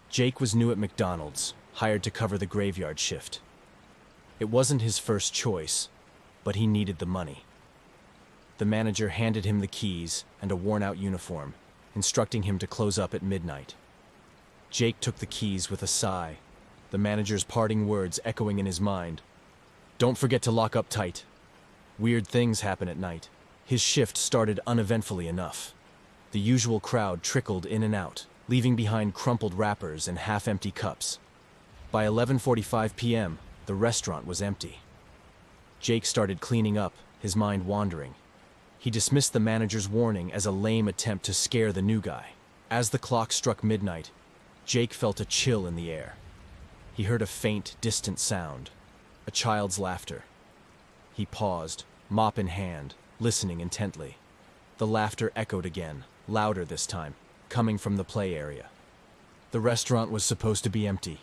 Jake was new at McDonald's, hired to cover the graveyard shift. It wasn't his first choice, but he needed the money. The manager handed him the keys and a worn-out uniform, instructing him to close up at midnight. Jake took the keys with a sigh, the manager's parting words echoing in his mind. "Don't forget to lock up tight. Weird things happen at night." His shift started uneventfully enough. The usual crowd trickled in and out, leaving behind crumpled wrappers and half-empty cups. By 11:45 p.m., the restaurant was empty. Jake started cleaning up, his mind wandering. He dismissed the manager's warning as a lame attempt to scare the new guy. As the clock struck midnight, Jake felt a chill in the air. He heard a faint, distant sound, a child's laughter. He paused, mop in hand, listening intently. The laughter echoed again, louder this time, coming from the play area. The restaurant was supposed to be empty.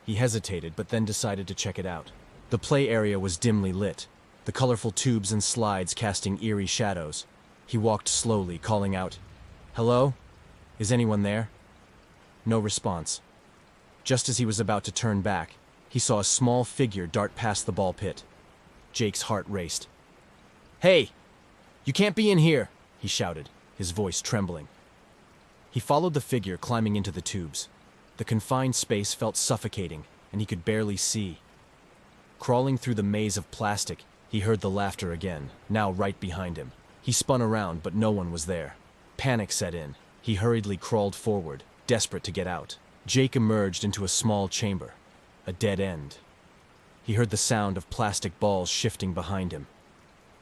He hesitated, but then decided to check it out. The play area was dimly lit, the colorful tubes and slides casting eerie shadows. He walked slowly, calling out, "Hello? Is anyone there?" No response. Just as he was about to turn back, he saw a small figure dart past the ball pit. Jake's heart raced. "Hey! You can't be in here!" he shouted, his voice trembling. He followed the figure climbing into the tubes. The confined space felt suffocating, and he could barely see. Crawling through the maze of plastic, he heard the laughter again, now right behind him. He spun around, but no one was there. Panic set in. He hurriedly crawled forward, desperate to get out. Jake emerged into a small chamber, a dead end. He heard the sound of plastic balls shifting behind him.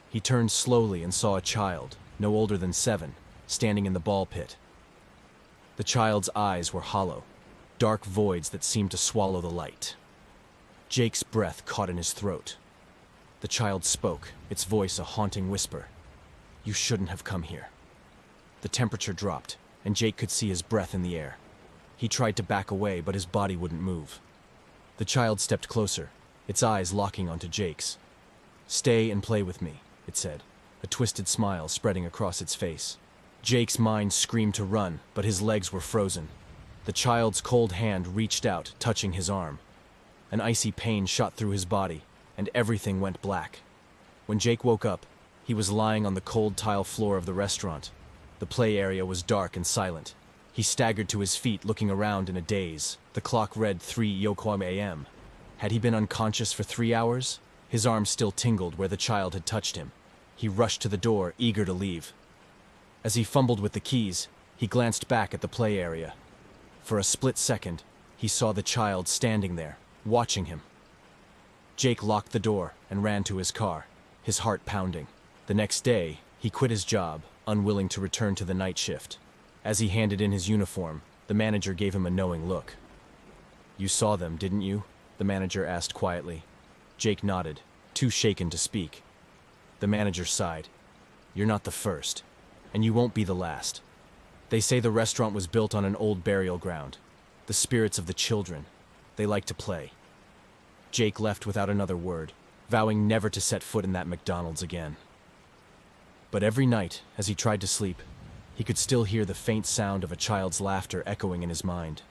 He turned slowly and saw a child, no older than 7, standing in the ball pit. The child's eyes were hollow, dark voids that seemed to swallow the light. Jake's breath caught in his throat. The child spoke, its voice a haunting whisper. "You shouldn't have come here." The temperature dropped, and Jake could see his breath in the air. He tried to back away, but his body wouldn't move. The child stepped closer, its eyes locking onto Jake's. "Stay and play with me," it said, a twisted smile spreading across its face. Jake's mind screamed to run, but his legs were frozen. The child's cold hand reached out, touching his arm. An icy pain shot through his body, and everything went black. When Jake woke up, he was lying on the cold tile floor of the restaurant. The play area was dark and silent. He staggered to his feet, looking around in a daze. The clock read 3:00 a.m. Had he been unconscious for 3 hours? His arm still tingled where the child had touched him. He rushed to the door, eager to leave. As he fumbled with the keys, he glanced back at the play area. For a split second, he saw the child standing there, watching him. Jake locked the door and ran to his car, his heart pounding. The next day, he quit his job, unwilling to return to the night shift. As he handed in his uniform, the manager gave him a knowing look. "You saw them, didn't you?" the manager asked quietly. Jake nodded, too shaken to speak. The manager sighed. "You're not the first, and you won't be the last. They say the restaurant was built on an old burial ground. The spirits of the children. They like to play." Jake left without another word, vowing never to set foot in that McDonald's again. But every night, as he tried to sleep, he could still hear the faint sound of a child's laughter echoing in his mind.